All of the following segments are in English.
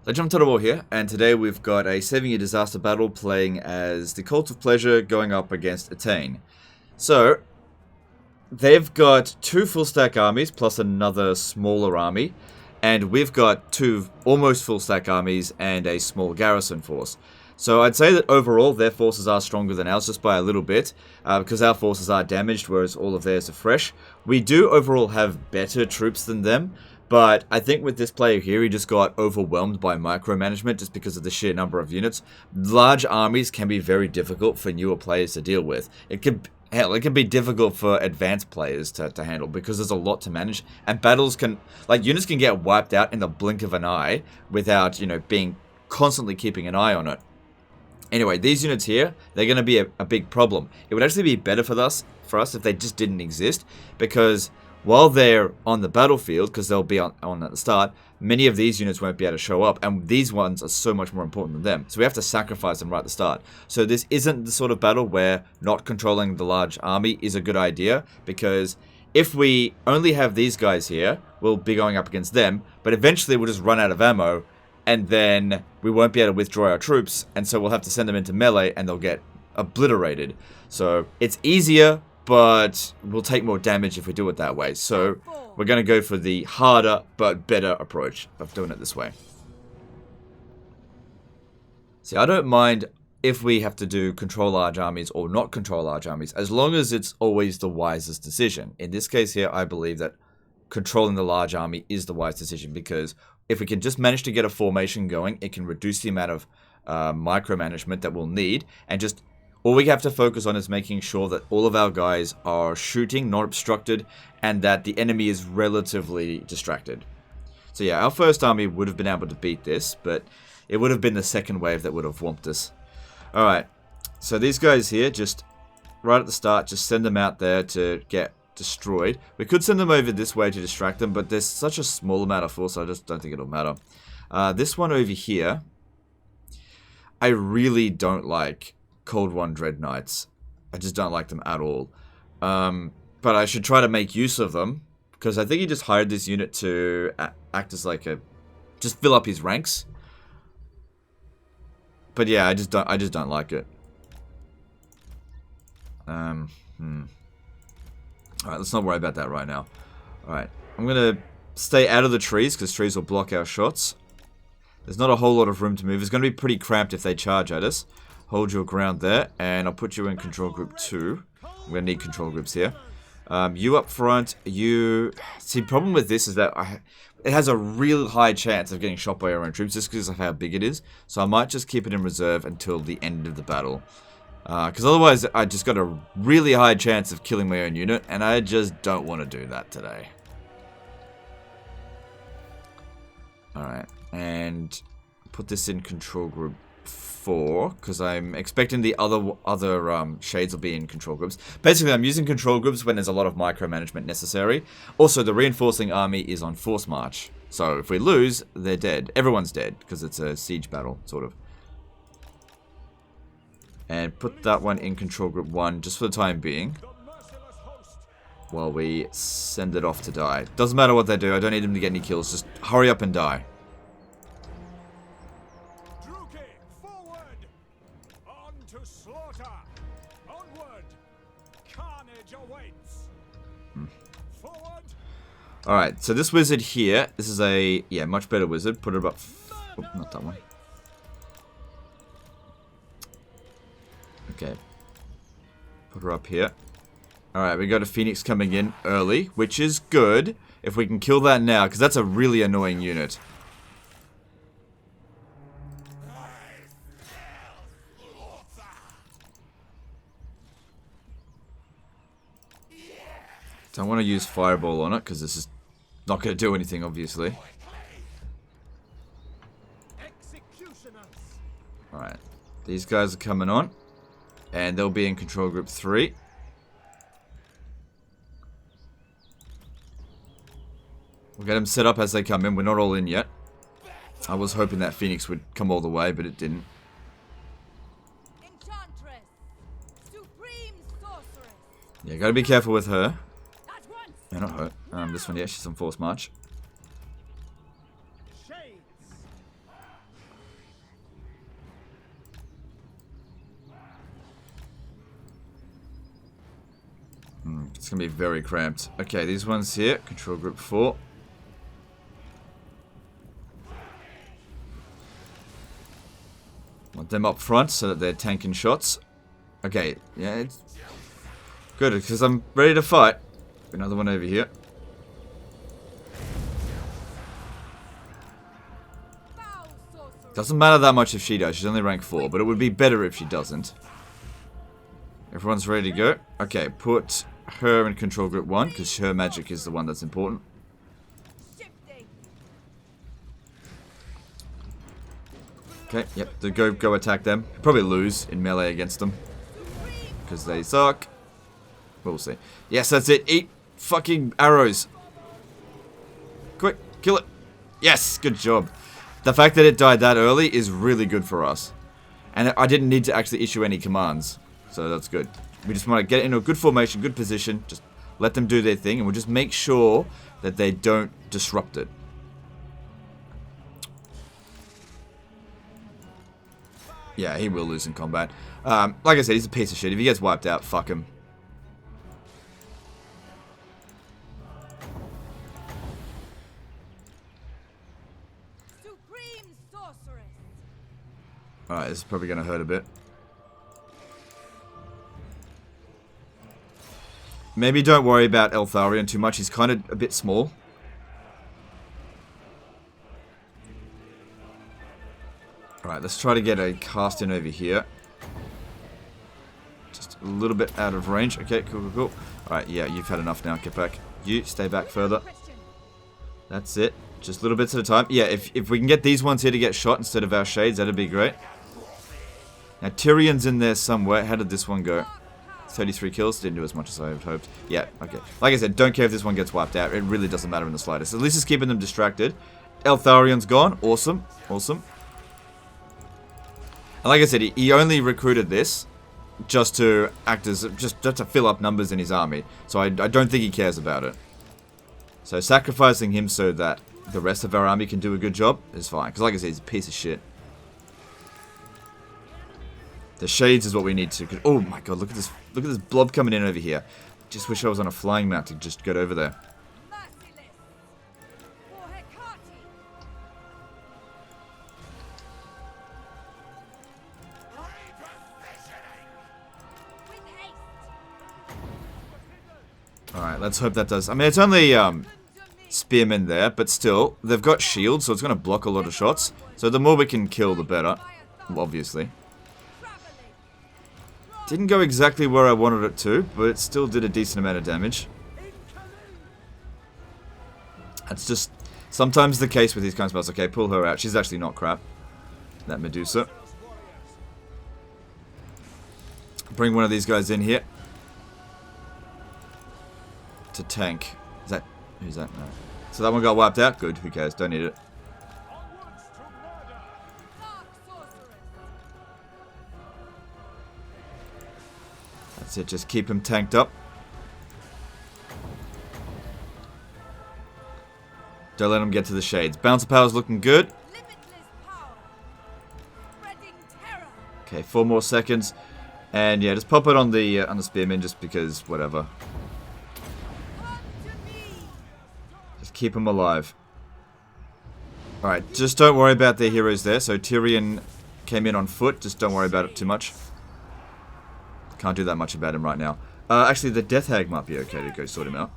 Legend of War here, and today we've got a 7-year disaster battle playing as the Cult of Pleasure going up against Attain. So, they've got 2 full stack armies plus another smaller army, and we've got 2 almost full stack armies and a small garrison force. So I'd say that overall their forces are stronger than ours just by a little bit, because our forces are damaged whereas all of theirs are fresh. We do overall have better troops than them. But I think with this player here, he just got overwhelmed by micromanagement just because of the sheer number of units. Large armies can be very difficult for newer players to deal with. It can be difficult for advanced players to handle because there's a lot to manage. And battles can, units can get wiped out in the blink of an eye without, being constantly keeping an eye on it. Anyway, these units here, they're going to be a big problem. It would actually be better for us if they just didn't exist, because while they're on the battlefield, because they'll be on at the start, many of these units won't be able to show up, and these ones are so much more important than them. So we have to sacrifice them right at the start. So this isn't the sort of battle where not controlling the large army is a good idea, because if we only have these guys here, we'll be going up against them, but eventually we'll just run out of ammo, and then we won't be able to withdraw our troops, and so we'll have to send them into melee, and they'll get obliterated. So it's easier, but we'll take more damage if we do it that way. So we're going to go for the harder but better approach of doing it this way. See, I don't mind if we have to do control large armies or not control large armies, as long as it's always the wisest decision. In this case here, I believe that controlling the large army is the wise decision, because if we can just manage to get a formation going, it can reduce the amount of micromanagement that we'll need, and just all we have to focus on is making sure that all of our guys are shooting, not obstructed, and that the enemy is relatively distracted. So yeah, our first army would have been able to beat this, but it would have been the second wave that would have whomped us. Alright, so these guys here, just right at the start, just send them out there to get destroyed. We could send them over this way to distract them, but there's such a small amount of force, I just don't think it'll matter. This one over here, I really don't like Cold One Dread Knights. I just don't like them at all. But I should try to make use of them, because I think he just hired this unit to act as like just fill up his ranks. But yeah, I just don't like it. Alright, let's not worry about that right now. Alright, I'm gonna stay out of the trees, because trees will block our shots. There's not a whole lot of room to move. It's gonna be pretty cramped if they charge at us. Hold your ground there, and I'll put you in control group 2. I'm going to need control groups here. You up front, you... See, the problem with this is that it has a real high chance of getting shot by our own troops just because of how big it is. So I might just keep it in reserve until the end of the battle. Because otherwise, I just got a really high chance of killing my own unit, and I just don't want to do that today. Alright, and put this in control group 4, because I'm expecting the other shades will be in control groups. Basically, I'm using control groups when there's a lot of micromanagement necessary. Also, the reinforcing army is on force march. So if we lose, they're dead. Everyone's dead, because it's a siege battle, sort of. And put that one in control group 1, just for the time being, while we send it off to die. Doesn't matter what they do, I don't need them to get any kills, just hurry up and die. Alright, so this wizard here, this is a, much better wizard. Put it up, oh, not that one. Okay. Put her up here. Alright, we got a Phoenix coming in early, which is good. If we can kill that now, because that's a really annoying unit. Don't want to use Fireball on it, because this is not going to do anything, obviously. Alright. These guys are coming on. And they'll be in control group 3. We'll get them set up as they come in. We're not all in yet. I was hoping that Phoenix would come all the way, but it didn't. Yeah, gotta be careful with her. No, not her. This one, yeah, she's on force march. It's going to be very cramped. Okay, these ones here. Control group 4. Want them up front so that they're tanking shots. Okay, yeah, it's good because I'm ready to fight. Another one over here. Doesn't matter that much if she does. She's only rank 4, but it would be better if she doesn't. Everyone's ready to go. Okay, put her in control group 1 because her magic is the one that's important. Okay, yep, go attack them. Probably lose in melee against them because they suck. We'll see. Yes, that's it. Eat fucking arrows. Quick, kill it. Yes, good job. The fact that it died that early is really good for us. And I didn't need to actually issue any commands. So that's good. We just want to get into a good formation, good position. Just let them do their thing. And we'll just make sure that they don't disrupt it. Yeah, he will lose in combat. Like I said, he's a piece of shit. If he gets wiped out, fuck him. Alright, this is probably going to hurt a bit. Maybe don't worry about Eltharion too much. He's kind of a bit small. Alright, let's try to get a cast in over here. Just a little bit out of range. Okay, cool. Alright, yeah, you've had enough now. Get back. You, stay back further. That's it. Just little bits at a time. Yeah, if we can get these ones here to get shot instead of our shades, that'd be great. Now, Tyrion's in there somewhere. How did this one go? 33 kills. Didn't do as much as I had hoped. Yeah, okay. Like I said, don't care if this one gets wiped out. It really doesn't matter in the slightest. At least it's keeping them distracted. Eltharion's gone. Awesome. Awesome. And like I said, he only recruited this just to act as... Just to fill up numbers in his army. So I don't think he cares about it. So sacrificing him so that the rest of our army can do a good job is fine. Because like I said, he's a piece of shit. The shades is what we need to... Oh my god, look at this blob coming in over here. Just wish I was on a flying mount to just get over there. Alright, let's hope that does... I mean, it's only spearmen there, but still, they've got shields, so it's going to block a lot of shots. So the more we can kill, the better. Obviously. Didn't go exactly where I wanted it to, but it still did a decent amount of damage. That's just sometimes the case with these kinds of spells. Okay, pull her out. She's actually not crap. That Medusa. Bring one of these guys in here. To tank. Is that... Who's that? No. So that one got wiped out? Good. Who cares? Don't need it. That's it. Just keep him tanked up. Don't let him get to the shades. Bouncer power's looking good. Okay, 4 more seconds. And yeah, just pop it on the spearman just because whatever. Just keep him alive. Alright, just don't worry about their heroes there. So Tyrion came in on foot. Just don't worry about it too much. Can't do that much about him right now. Actually, the Death Hag might be okay to go sort him out.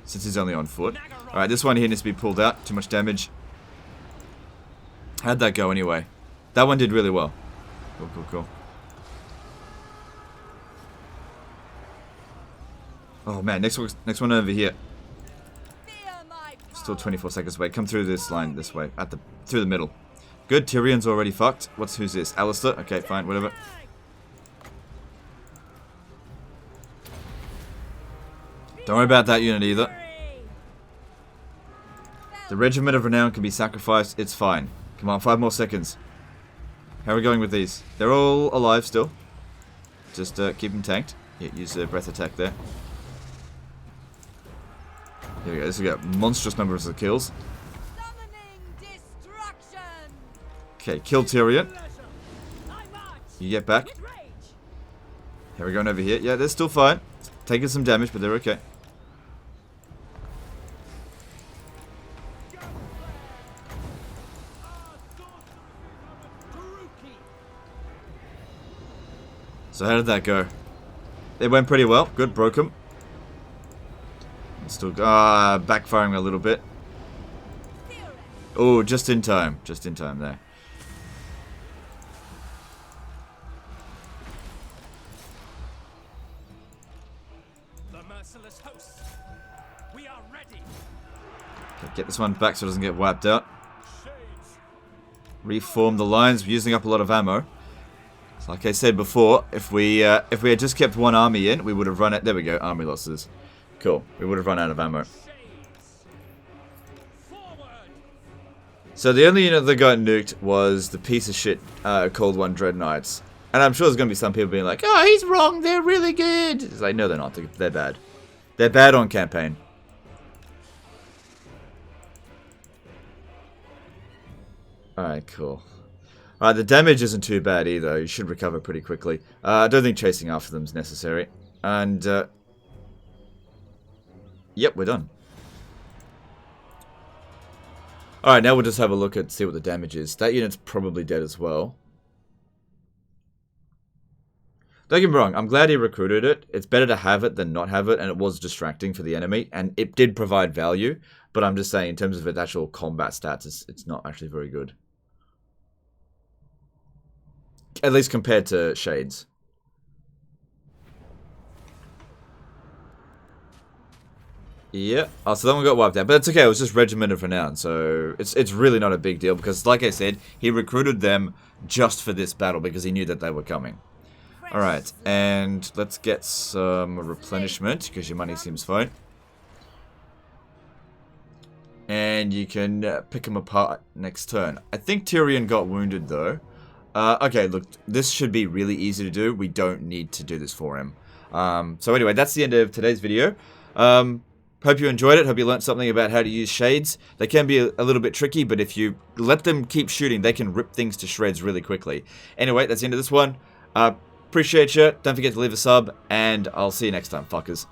Since he's only on foot. Alright, this one here needs to be pulled out. Too much damage. How'd that go anyway? That one did really well. Cool. Oh man, next one over here. Still 24 seconds away. Come through this line this way. Through the middle. Good, Tyrion's already fucked. Who's this? Alistair? Okay, fine, whatever. Don't worry about that unit either. The Regiment of Renown can be sacrificed. It's fine. Come on, 5 more seconds. How are we going with these? They're all alive still. Just keep them tanked. Yeah, use the breath attack there. Here we go. This will get monstrous numbers of kills. Okay, kill Tyrion. You get back. Here we're going over here. Yeah, they're still fine. taking some damage, but they're okay. So how did that go? It went pretty well. Good, broke him. Still backfiring a little bit. Oh, just in time. Just in time there. The merciless hosts. We are ready. Okay, get this one back so it doesn't get wiped out. Reform the lines. We're using up a lot of ammo. So like I said before, if we had just kept one army in, we would have run it. There we go. Army losses. Cool. We would have run out of ammo. So the only unit that got nuked was the piece of shit Cold One Dread Knights. And I'm sure there's going to be some people being like, oh, he's wrong, they're really good. It's like, no, they're not. They're bad. They're bad on campaign. Alright, cool. Alright, the damage isn't too bad either. You should recover pretty quickly. I don't think chasing after them is necessary. And, yep, we're done. Alright, now we'll just have a look at see what the damage is. That unit's probably dead as well. Don't get me wrong, I'm glad he recruited it. It's better to have it than not have it, and it was distracting for the enemy, and it did provide value, but I'm just saying, in terms of its actual combat stats, it's not actually very good. At least compared to Shades. Yeah. Oh, so that one got wiped out. But it's okay, it was just regimented for now. So it's really not a big deal because, like I said, he recruited them just for this battle because he knew that they were coming. Alright, and let's get some replenishment because your money seems fine. And you can pick them apart next turn. I think Tyrion got wounded though. Okay, look, this should be really easy to do. We don't need to do this for him. So anyway, that's the end of today's video. Hope you enjoyed it. Hope you learned something about how to use shades. They can be a little bit tricky, but if you let them keep shooting, they can rip things to shreds really quickly. Anyway, that's the end of this one. Appreciate you. Don't forget to leave a sub, and I'll see you next time, fuckers.